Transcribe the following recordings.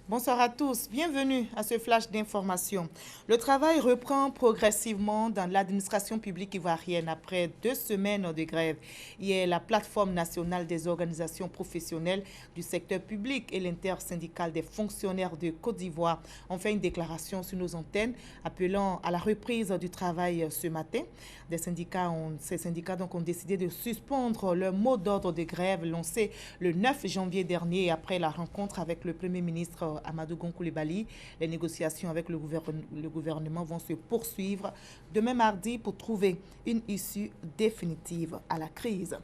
Bonsoir à tous, bienvenue à ce flash d'information. Le travail reprend progressivement dans l'administration publique ivoirienne après 2 semaines de grève. Hier, la plateforme nationale des organisations professionnelles du secteur public et l'intersyndicale des fonctionnaires de Côte d'Ivoire ont fait une déclaration sur nos antennes appelant à la reprise du travail ce matin. Ces syndicats ont décidé de suspendre leur mot d'ordre de grève lancé le 9 janvier dernier après la rencontre avec le Premier ministre Amadou Gon Coulibaly. Les négociations avec le gouvernement vont se poursuivre demain mardi pour trouver une issue définitive à la crise.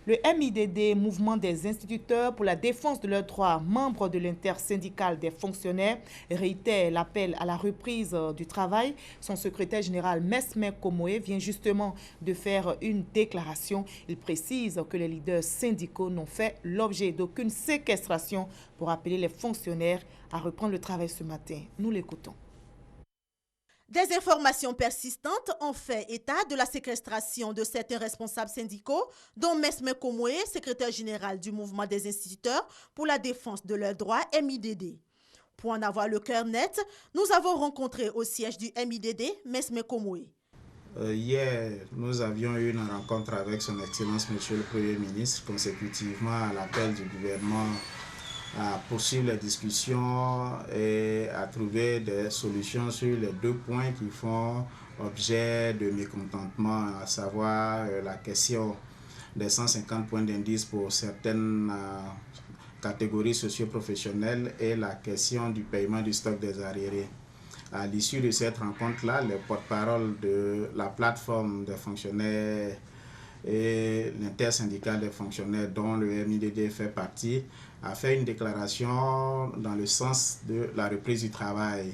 Le MIDD, Mouvement des instituteurs pour la défense de leurs droits, membre de l'intersyndicale des fonctionnaires, réitère l'appel à la reprise du travail. Son secrétaire général, Mesme Komoé, vient justement de faire une déclaration. Il précise que les leaders syndicaux n'ont fait l'objet d'aucune séquestration pour appeler les fonctionnaires à reprendre le travail ce matin. Nous l'écoutons. Des informations persistantes ont fait état de la séquestration de certains responsables syndicaux, dont Mesme Komoé, secrétaire général du mouvement des instituteurs pour la défense de leurs droits MIDD. Pour en avoir le cœur net, nous avons rencontré au siège du MIDD Mesme Komoé. Hier, nous avions eu une rencontre avec son Excellence Monsieur le Premier ministre, consécutivement à l'appel du gouvernement à poursuivre les discussions et à trouver des solutions sur les 2 points qui font objet de mécontentement, à savoir la question des 150 points d'indice pour certaines catégories socio-professionnelles et la question du paiement du stock des arriérés. À l'issue de cette rencontre-là, les porte-parole de la plateforme des fonctionnaires et l'intersyndicale des fonctionnaires dont le MIDD fait partie a fait une déclaration dans le sens de la reprise du travail.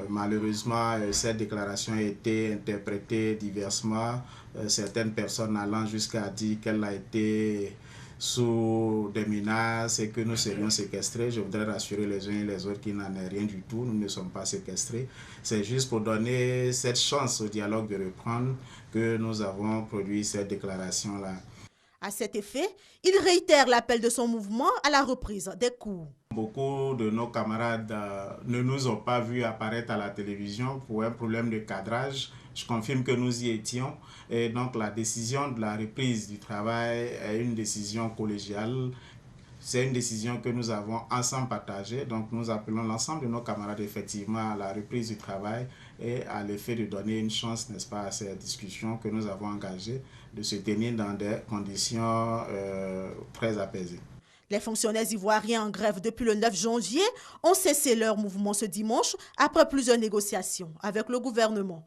Malheureusement, cette déclaration a été interprétée diversement, certaines personnes allant jusqu'à dire qu'elle a été sous des menaces et que nous serions séquestrés. Je voudrais rassurer les uns et les autres qu'il n'en est rien du tout, nous ne sommes pas séquestrés. C'est juste pour donner cette chance au dialogue de reprendre que nous avons produit cette déclaration-là. À cet effet, il réitère l'appel de son mouvement à la reprise des cours. Beaucoup de nos camarades ne nous ont pas vus apparaître à la télévision pour un problème de cadrage. Je confirme que nous y étions. Et donc la décision de la reprise du travail est une décision collégiale. C'est une décision que nous avons ensemble partagée. Donc nous appelons l'ensemble de nos camarades effectivement à la reprise du travail et à l'effet de donner une chance, n'est-ce pas, à ces discussions que nous avons engagées, de se tenir dans des conditions très apaisées. Les fonctionnaires ivoiriens en grève depuis le 9 janvier ont cessé leur mouvement ce dimanche après plusieurs négociations avec le gouvernement.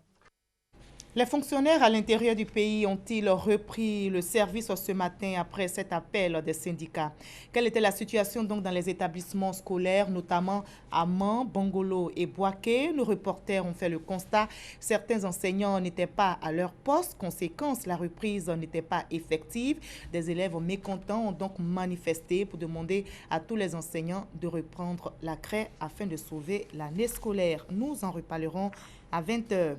Les fonctionnaires à l'intérieur du pays ont-ils repris le service ce matin après cet appel des syndicats? Quelle était la situation donc dans les établissements scolaires, notamment à Man, Bongolo et Boaké? Nos reporters ont fait le constat. Certains enseignants n'étaient pas à leur poste. Conséquence, la reprise n'était pas effective. Des élèves mécontents ont donc manifesté pour demander à tous les enseignants de reprendre la craie afin de sauver l'année scolaire. Nous en reparlerons à 20 h.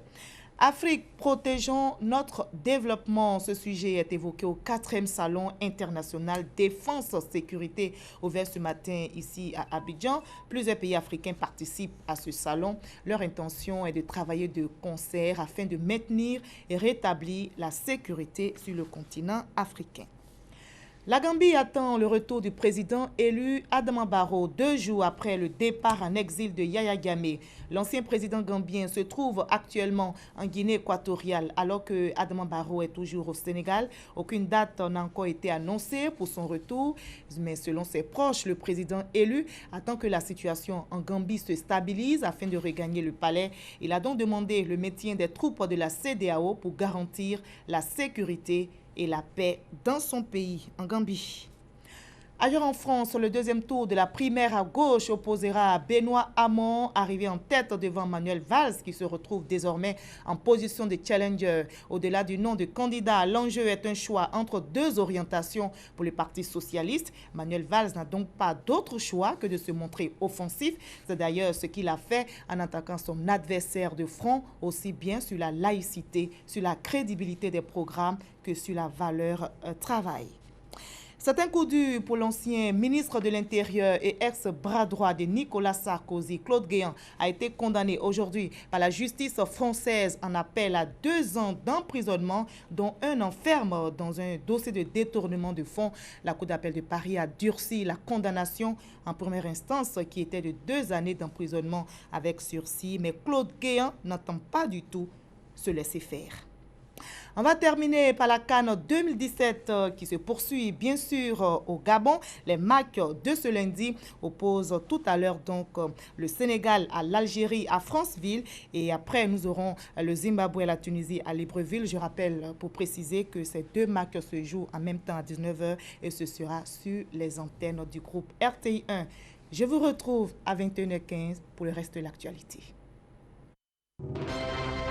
Afrique, protégeons notre développement. Ce sujet est évoqué au 4e Salon international défense-sécurité ouvert ce matin ici à Abidjan. Plusieurs pays africains participent à ce salon. Leur intention est de travailler de concert afin de maintenir et rétablir la sécurité sur le continent africain. La Gambie attend le retour du président élu Adama Barrow 2 jours après le départ en exil de Yaya Jammeh. L'ancien président gambien se trouve actuellement en Guinée équatoriale alors que Adama Barrow est toujours au Sénégal. Aucune date n'a encore été annoncée pour son retour, mais selon ses proches, le président élu attend que la situation en Gambie se stabilise afin de regagner le palais. Il a donc demandé le maintien des troupes de la CEDEAO pour garantir la sécurité et la paix dans son pays, en Gambie. Ailleurs en France, le 2e tour de la primaire à gauche opposera Benoît Hamon, arrivé en tête devant Manuel Valls, qui se retrouve désormais en position de challenger. Au-delà du nom de candidat, l'enjeu est un choix entre 2 orientations pour le Parti socialiste. Manuel Valls n'a donc pas d'autre choix que de se montrer offensif. C'est d'ailleurs ce qu'il a fait en attaquant son adversaire de front, aussi bien sur la laïcité, sur la crédibilité des programmes que sur la valeur travail. C'est un coup dur pour l'ancien ministre de l'Intérieur et ex-bras droit de Nicolas Sarkozy. Claude Guéant a été condamné aujourd'hui par la justice française en appel à 2 ans d'emprisonnement, dont 1 an ferme dans un dossier de détournement de fonds. La Cour d'appel de Paris a durci la condamnation en première instance qui était de 2 années d'emprisonnement avec sursis. Mais Claude Guéant n'entend pas du tout se laisser faire. On va terminer par la CAN 2017 qui se poursuit bien sûr au Gabon. Les matchs de ce lundi opposent tout à l'heure donc le Sénégal à l'Algérie à Franceville et après nous aurons le Zimbabwe et la Tunisie à Libreville. Je rappelle pour préciser que ces 2 matchs se jouent en même temps à 19h et ce sera sur les antennes du groupe RTI 1. Je vous retrouve à 21h15 pour le reste de l'actualité.